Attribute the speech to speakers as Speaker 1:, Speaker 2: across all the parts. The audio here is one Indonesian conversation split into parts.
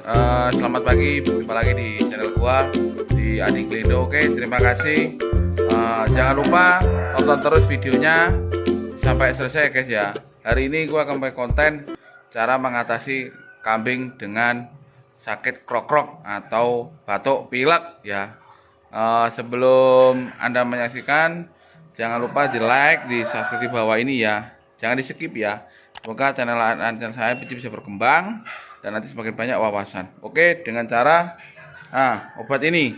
Speaker 1: Selamat pagi, berjumpa lagi di channel gua di Adi Klindo. Oke, terima kasih. Jangan lupa tonton terus videonya sampai selesai guys ya. Hari ini gua akan pakai konten cara mengatasi kambing dengan sakit krok-krok atau batuk pilek ya. Sebelum Anda menyaksikan, jangan lupa di like, di subscribe di bawah ini ya. Jangan di skip ya. Semoga channel saya bisa berkembang dan nanti semakin banyak wawasan. Oke, dengan cara obat ini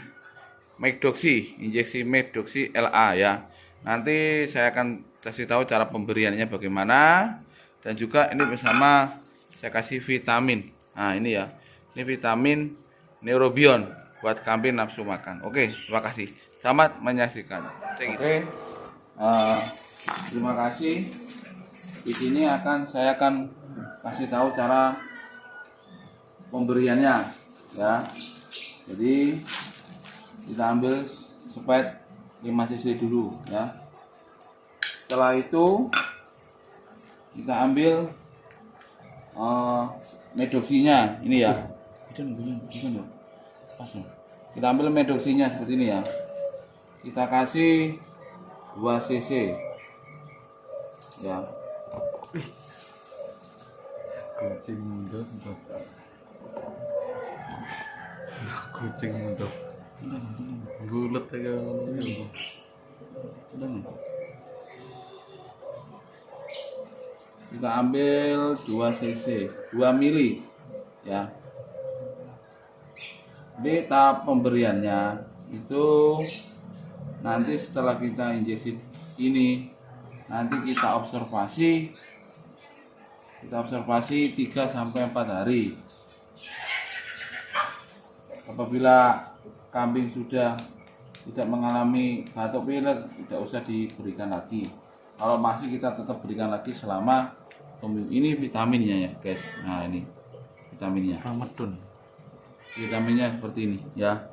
Speaker 1: Meddoxy, injeksi Meddoxy LA ya. Nanti saya akan kasih tahu cara pemberiannya bagaimana, dan juga ini bersama saya kasih vitamin. Nah, ini ya. Ini vitamin Neurobion buat kambing nafsu makan. Oke, terima kasih. Selamat menyaksikan. Oke. Terima kasih. Di sini saya akan kasih tahu cara pemberiannya ya. Jadi kita ambil spet 5 cc dulu ya. Setelah itu kita ambil Meddoxy-nya ini ya. Kita ambil Meddoxy-nya seperti ini ya. Kita kasih 2 cc ya.
Speaker 2: Kucing mundur kucing mundur bulat ya
Speaker 1: Kita ambil 2 cc 2 mili ya. Di tahap pemberiannya itu nanti setelah kita injeksi ini, nanti kita observasi 3 sampai 4 hari. Apabila kambing sudah tidak mengalami batuk pilek, tidak usah diberikan lagi. Kalau masih, kita tetap berikan lagi selama ini vitaminnya ya guys. Nah, ini vitaminnya.
Speaker 2: Ramadan.
Speaker 1: Vitaminnya seperti ini ya.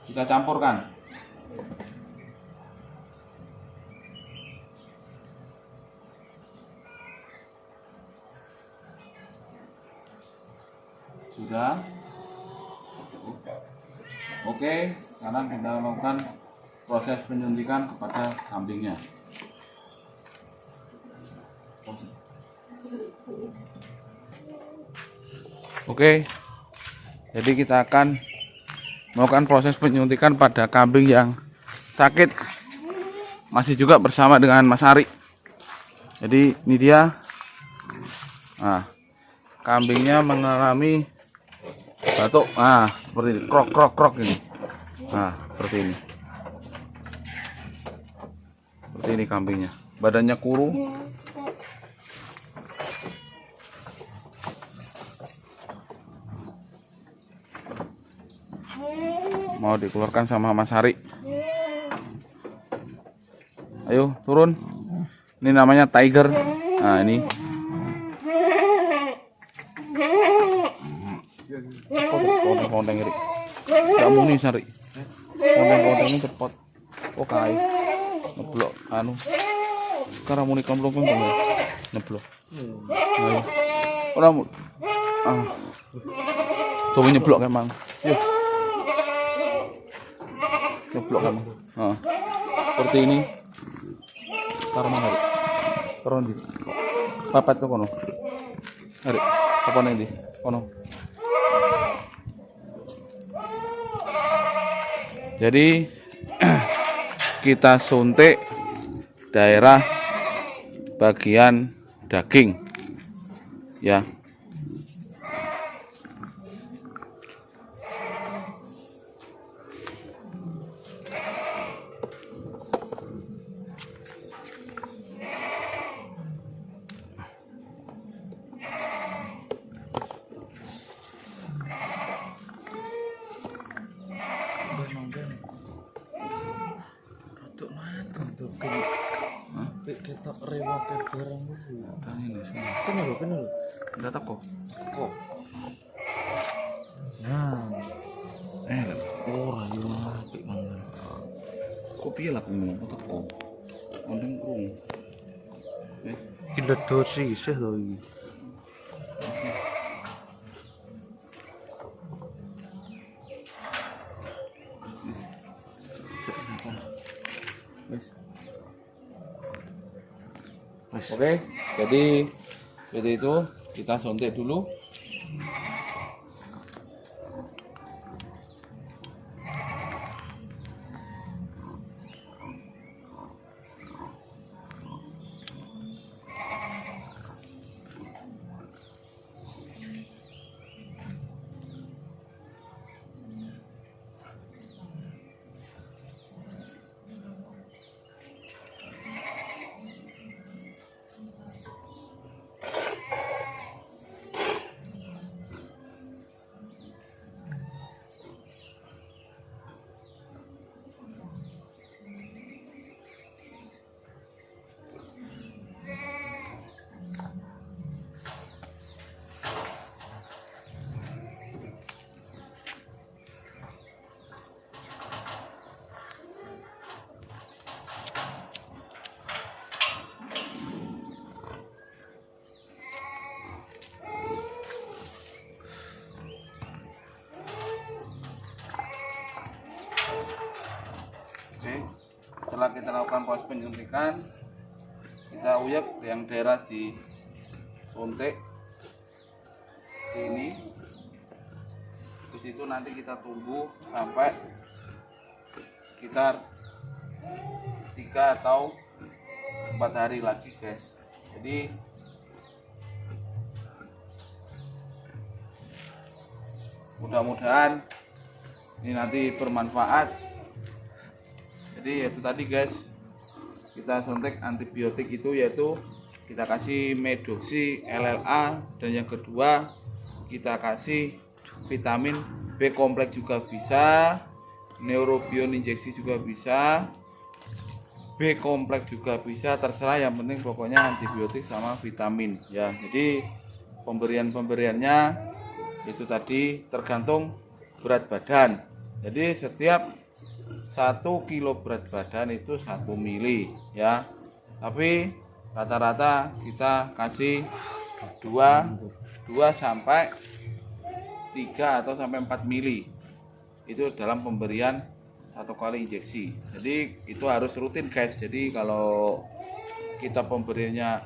Speaker 1: Kita campurkan. Sudah. Oke, sekarang kita lakukan proses penyuntikan kepada kambingnya. Oke, jadi kita akan melakukan proses penyuntikan pada kambing yang sakit, masih juga bersama dengan Mas Ari. Jadi ini dia. Nah, kambingnya mengalami batuk, seperti ini, krok ini. Seperti ini. Seperti ini kambingnya. Badannya kurung. Mau dikeluarkan sama Mas Hari. Ayo turun. Ini namanya Tiger. Nah, ini. Konteng ngeri. Kamu nih Sari. Konteng ini cepot. Oke. Ngeblok Sekarang muni komplong ya. Ngeblok. Ayo. Ora mu. Coba nyeblok emang. Yuk. Nyeblok kamu. Seperti ini. Sekarang mana Hari? Sekarang di. Papat tuh kono. Hari. Apa nih di? Kono. Jadi kita suntik daerah bagian daging ya.
Speaker 2: Kita rewak barang dulu.
Speaker 1: Ini semua.
Speaker 2: Kenal.
Speaker 1: Udah teko.
Speaker 2: Kok. Nah. Ora yo apik mangan.
Speaker 1: Kok piye lah kamu teko? Ondeng krung. Wis.
Speaker 2: Gila dosi sih to iki.
Speaker 1: Wis.
Speaker 2: Wis.
Speaker 1: Oke, jadi seperti itu kita suntik dulu. Oke, setelah kita lakukan proses penyuntikan, kita uyak yang daerah di suntik ini. Di situ nanti kita tunggu sampai sekitar 3 atau 4 hari lagi, guys. Jadi mudah-mudahan ini nanti bermanfaat. Jadi itu tadi, guys, kita suntik antibiotik itu yaitu kita kasih Medoxy LLA, dan yang kedua kita kasih vitamin B kompleks juga bisa, Neurobion injeksi juga bisa, B kompleks juga bisa, terserah, yang penting pokoknya antibiotik sama vitamin ya. Jadi pemberiannya itu tadi tergantung berat badan. Jadi setiap 1 kilo berat badan itu 1 mili ya, tapi rata-rata kita kasih 2 sampai 3 atau sampai 4 mili itu dalam pemberian 1 kali injeksi. Jadi itu harus rutin, guys. Jadi kalau kita pemberiannya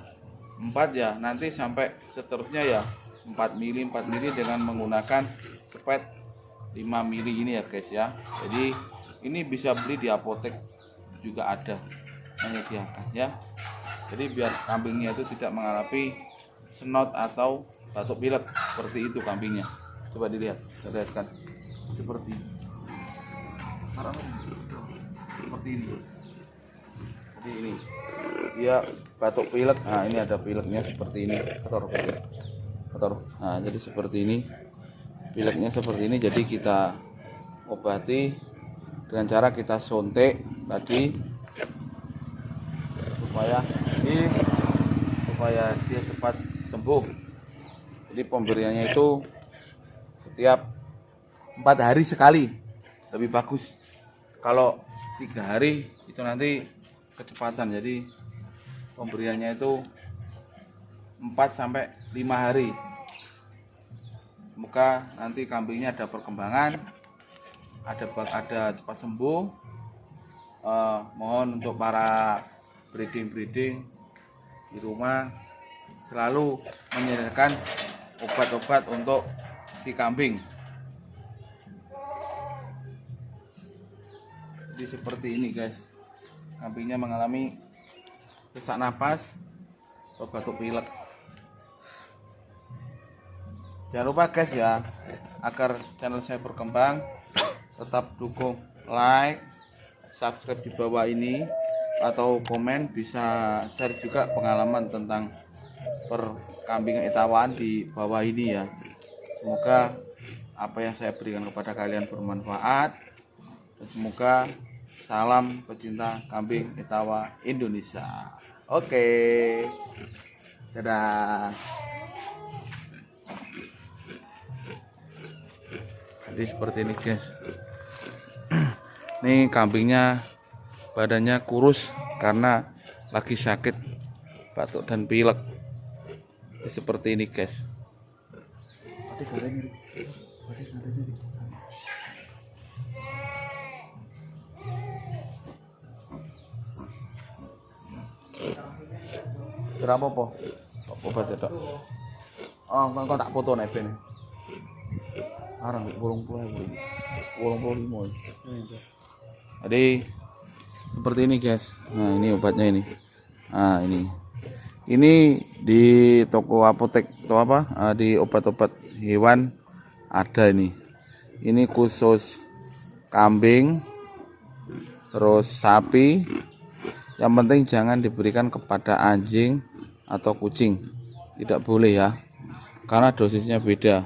Speaker 1: 4 ya, nanti sampai seterusnya ya 4 mili dengan menggunakan sepet 5 mili ini ya, guys ya. Jadi ini bisa beli di apotek juga ada menyediakan ya. Jadi biar kambingnya itu tidak mengalami snot atau batuk pilek seperti itu kambingnya. Coba dilihat, saya lihatkan seperti ini. Seperti ini. Jadi ini dia batuk pilek. Nah, ini ada pileknya seperti ini. Kotor. Nah, jadi seperti ini. Pileknya seperti ini. Jadi kita obati dengan cara kita suntik tadi supaya dia cepat sembuh. Jadi pemberiannya itu setiap 4 hari sekali, lebih bagus. Kalau 3 hari itu nanti kecepatan. Jadi pemberiannya itu 4 sampai 5 hari. Semoga nanti kambingnya ada perkembangan, ada cepat sembuh. Mohon untuk para breeding di rumah selalu menyediakan obat-obat untuk si kambing. Jadi seperti ini, guys, kambingnya mengalami sesak napas atau batuk pilek. Jangan lupa, guys ya, agar channel saya berkembang, tetap dukung, like, subscribe di bawah ini, atau komen, bisa share juga pengalaman tentang perkambingan etawaan di bawah ini ya. Semoga apa yang saya berikan kepada kalian bermanfaat, dan semoga salam pecinta kambing etawa Indonesia. Oke, dadah. Jadi seperti ini, guys. Ini kambingnya badannya kurus karena lagi sakit batuk dan pilek. Seperti ini guys. Berapa po? Obat ya dok. Oh, kau tak foto nih ben. Arang 85. Jadi seperti ini guys. Nah ini obatnya ini. Nah ini di toko apotek atau apa? Di obat-obat hewan ada ini. Ini khusus kambing, terus sapi. Yang penting jangan diberikan kepada anjing atau kucing. Tidak boleh ya. Karena dosisnya beda.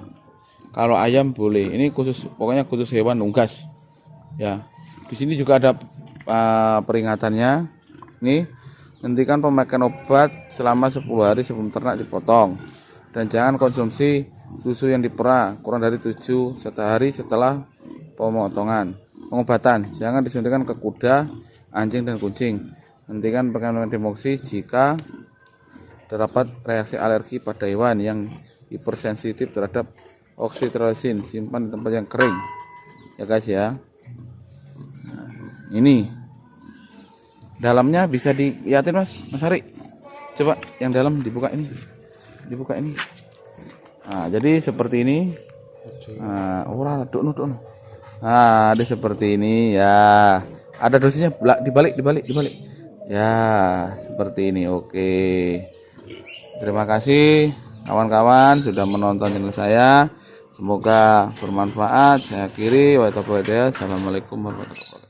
Speaker 1: Kalau ayam boleh. Ini khusus, pokoknya khusus hewan unggas. Ya. Di sini juga ada peringatannya. Nih, hentikan pemakaian obat selama 10 hari sebelum ternak dipotong. Dan jangan konsumsi susu yang diperah kurang dari 7 hari setelah pemotongan. Pengobatan jangan disuntikan ke kuda, anjing dan kucing. Hentikan penggunaan demoksi jika terdapat reaksi alergi pada hewan yang hipersensitif terhadap oksitrolisin. Simpan di tempat yang kering ya guys ya. Nah, ini dalamnya bisa dilihatin mas Ari, coba yang dalam dibuka ini. Nah jadi seperti ini. Nah ada seperti ini ya, ada dosisnya dibalik ya, seperti ini. Oke, terima kasih kawan-kawan sudah menonton channel saya, semoga bermanfaat. Saya akhiri, wassalamualaikum warahmatullahi wabarakatuh.